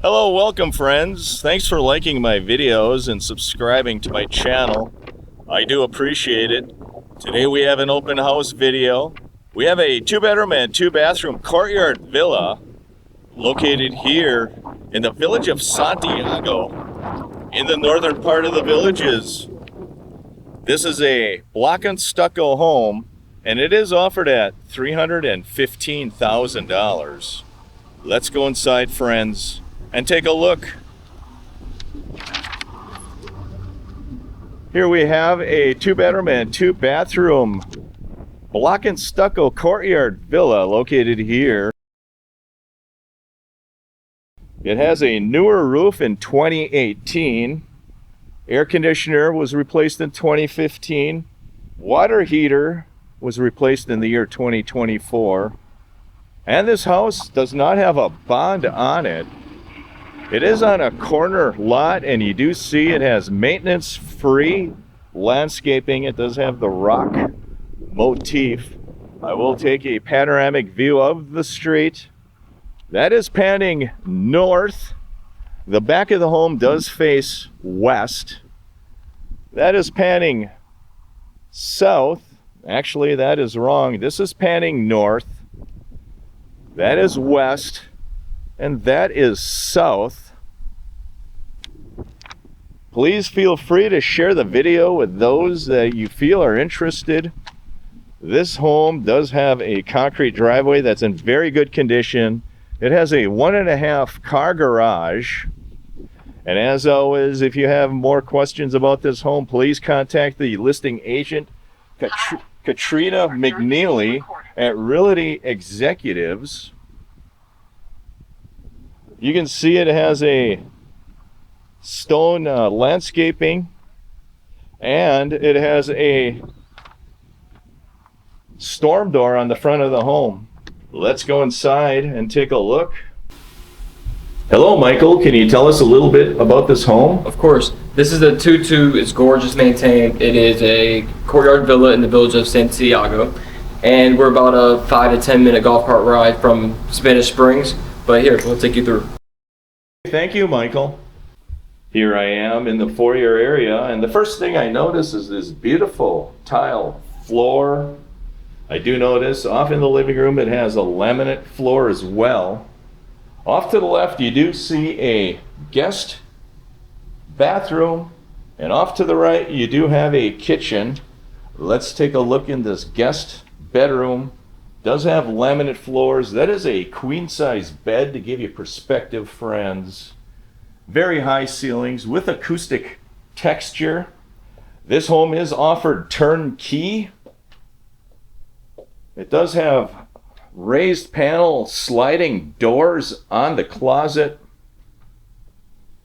Hello, welcome friends. Thanks for liking my videos and subscribing to my channel. I do appreciate it. Today we have an open house video. We have a 2-bedroom and 2-bathroom courtyard villa located here in the village of Santiago in the northern part of the villages. This is a block and stucco home and it is offered at $315,000. Let's go inside, friends, and take a look. Here we have a 2-bedroom and 2-bathroom block and stucco courtyard villa located here. It has a newer roof in 2018. Air conditioner was replaced in 2015. Water heater was replaced in the year 2024. And this house does not have a bond on it. It is on a corner lot, and you do see it has maintenance-free landscaping. It does have the rock motif. I will take a panoramic view of the street. That is panning north. The back of the home does face west. That is panning south. Actually, that is wrong. This is panning north. That is west. And that is south. Please feel free to share the video with those that you feel are interested. This home does have a concrete driveway that's in very good condition. It has a 1.5 car garage. And as always, if you have more questions about this home, please contact the listing agent, Katrina MCNeely at Realty Executives. You can see it has a stone landscaping, and it has a storm door on the front of the home. Let's go inside and take a look. Hello, Michael. Can you tell us a little bit about this home? Of course. This is a 2-2. It's gorgeous, maintained. It is a courtyard villa in the village of Santiago, and we're about a 5 to 10 minute golf cart ride from Spanish Springs. But here, we'll take you through. Thank you, Michael. Here I am in the foyer area, and the first thing I notice is this beautiful tile floor. I do notice off in the living room it has a laminate floor as well. Off to the left you do see a guest bathroom, and off to the right you do have a kitchen. Let's take a look in this guest bedroom. Does have laminate floors. That is a queen size bed to give you perspective, friends. Very high ceilings with acoustic texture. This home is offered turnkey. It does have raised panel sliding doors on the closet.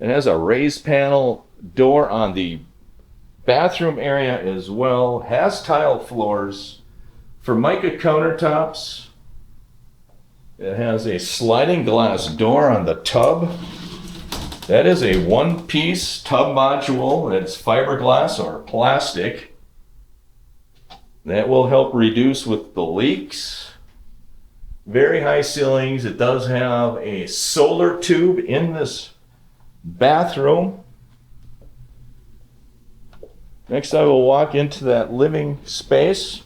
It has a raised panel door on the bathroom area as well. Has tile floors. Formica countertops. It has a sliding glass door on the tub. That is a one-piece tub module. It's fiberglass or plastic. That will help reduce with the leaks. Very high ceilings. It does have a solar tube in this bathroom. Next, I will walk into that living space.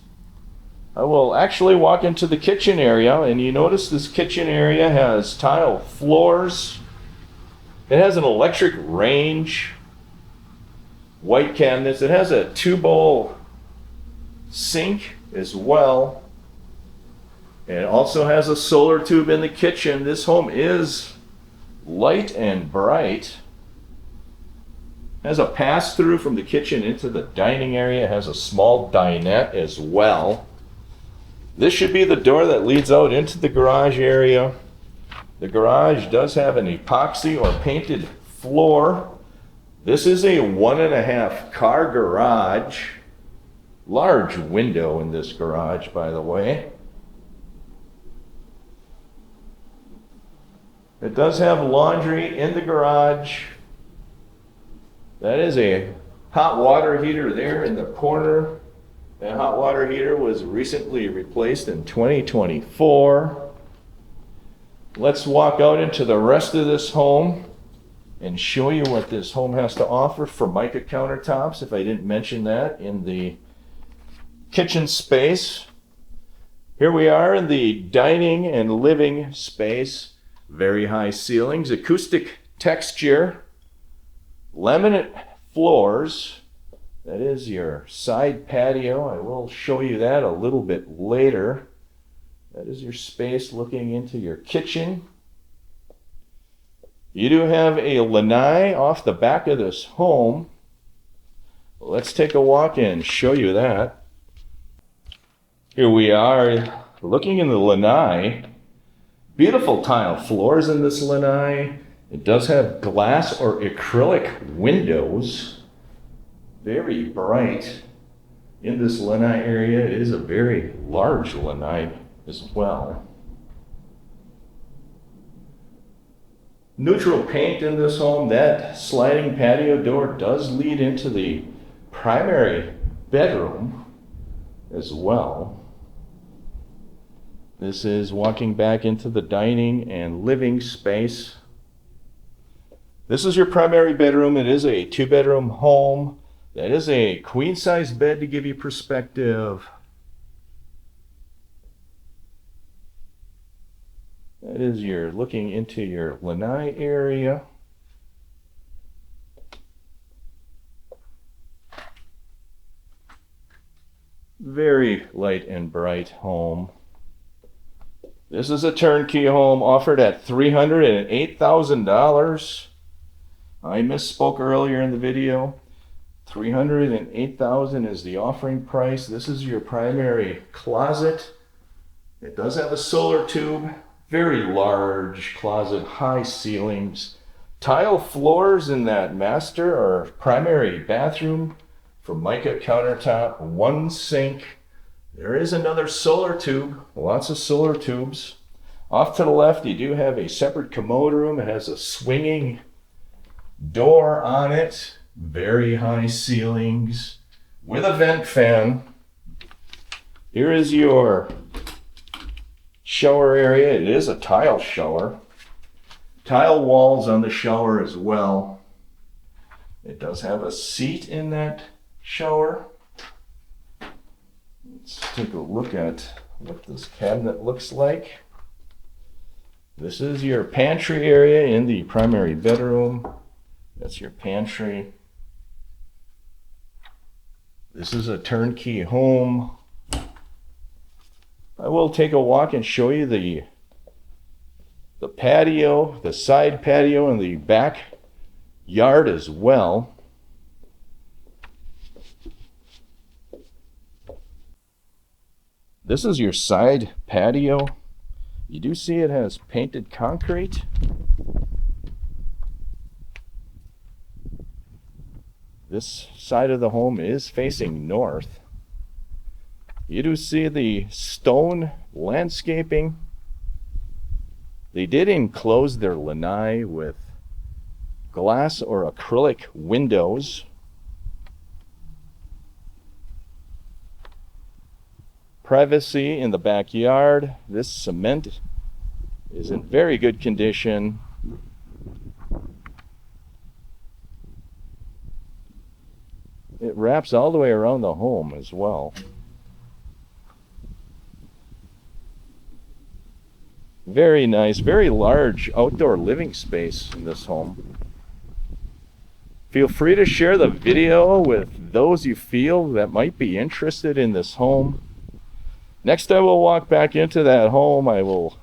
I will actually walk into the kitchen area, and you notice this kitchen area has tile floors. It has an electric range, white cabinets. It has a 2-bowl sink as well. And it also has a solar tube in the kitchen. This home is light and bright. Has a pass-through from the kitchen into the dining area. It has a small dinette as well. This should be the door that leads out into the garage area. The garage does have an epoxy or painted floor. This is a 1.5 car garage. Large window in this garage, by the way. It does have laundry in the garage. That is a hot water heater there in the corner. That hot water heater was recently replaced in 2024. Let's walk out into the rest of this home and show you what this home has to offer for mica countertops, if I didn't mention that in the kitchen space. Here we are in the dining and living space. Very high ceilings, acoustic texture, laminate floors. That is your side patio. I will show you that a little bit later. That is your space looking into your kitchen. You do have a lanai off the back of this home. Let's take a walk and show you that. Here we are looking in the lanai. Beautiful tile floors in this lanai. It does have glass or acrylic windows. Very bright in this lanai area. It is a very large lanai as well. Neutral paint in this home. That sliding patio door does lead into the primary bedroom as well. This is walking back into the dining and living space. This is your primary bedroom. It is a 2-bedroom home. That is a queen-size bed to give you perspective. That is your looking into your lanai area. Very light and bright home. This is a turnkey home offered at $308,000. I misspoke earlier in the video. $308,000 is the offering price. This is your primary closet. It does have a solar tube. Very large closet, high ceilings. Tile floors in that master or primary bathroom for mica countertop. 1 sink. There is another solar tube, lots of solar tubes. Off to the left, you do have a separate commode room. It has a swinging door on it. Very high ceilings with a vent fan. Here is your shower area. It is a tile shower. Tile walls on the shower as well. It does have a seat in that shower. Let's take a look at what this cabinet looks like. This is your pantry area in the primary bedroom. That's your pantry. This is a turnkey home. I will take a walk and show you the patio, the side patio, and the back yard as well. This is your side patio. You do see it has painted concrete. This side of the home is facing north. You do see the stone landscaping. They did enclose their lanai with glass or acrylic windows. Privacy in the backyard. This cement is in very good condition. It wraps all the way around the home as well. Very nice, very large outdoor living space in this home. Feel free to share the video with those you feel that might be interested in this home. Next time we'll walk back into that home. I will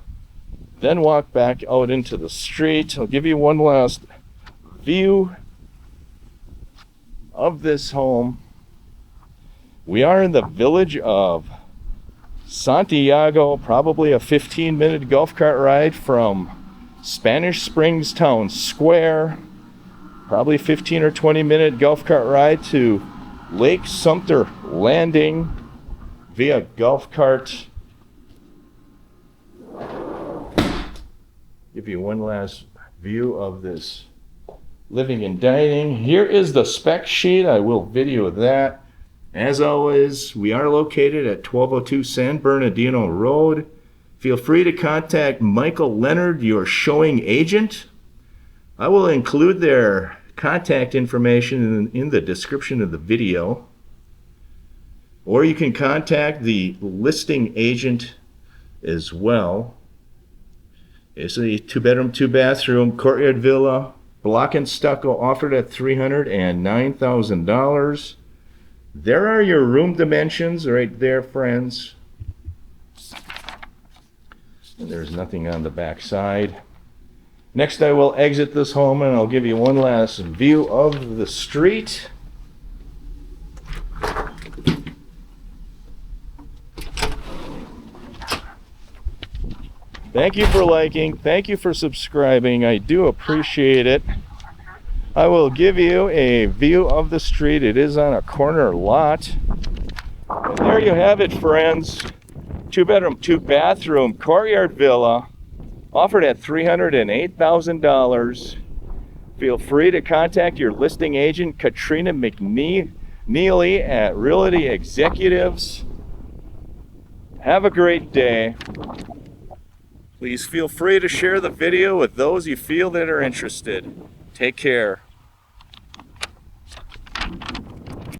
then walk back out into the street. I'll give you one last view of this home. We are in the village of Santiago, probably a 15-minute golf cart ride from Spanish Springs Town Square. Probably 15 or 20-minute golf cart ride to Lake Sumter Landing via golf cart. Give you one last view of this living and dining. Here is the spec sheet. I will video that. As always, we are located at 1202 San Bernardino Road Feel free to contact Michael Leonard, your showing agent. I will include their contact information in the description of the video. Or you can contact the listing agent as well. It's a 2-bedroom, 2-bathroom courtyard villa, block and stucco, offered at $309,000. There are your room dimensions right there, friends. And there's nothing on the back side. Next, I will exit this home and I'll give you one last view of the street. Thank you for liking. Thank you for subscribing. I do appreciate it. I will give you a view of the street. It is on a corner lot. And there you have it, friends. 2-bedroom, 2-bathroom courtyard villa, offered at $308,000. Feel free to contact your listing agent, Katrina MCNeely at Realty Executives. Have a great day. Please feel free to share the video with those you feel that are interested. Take care.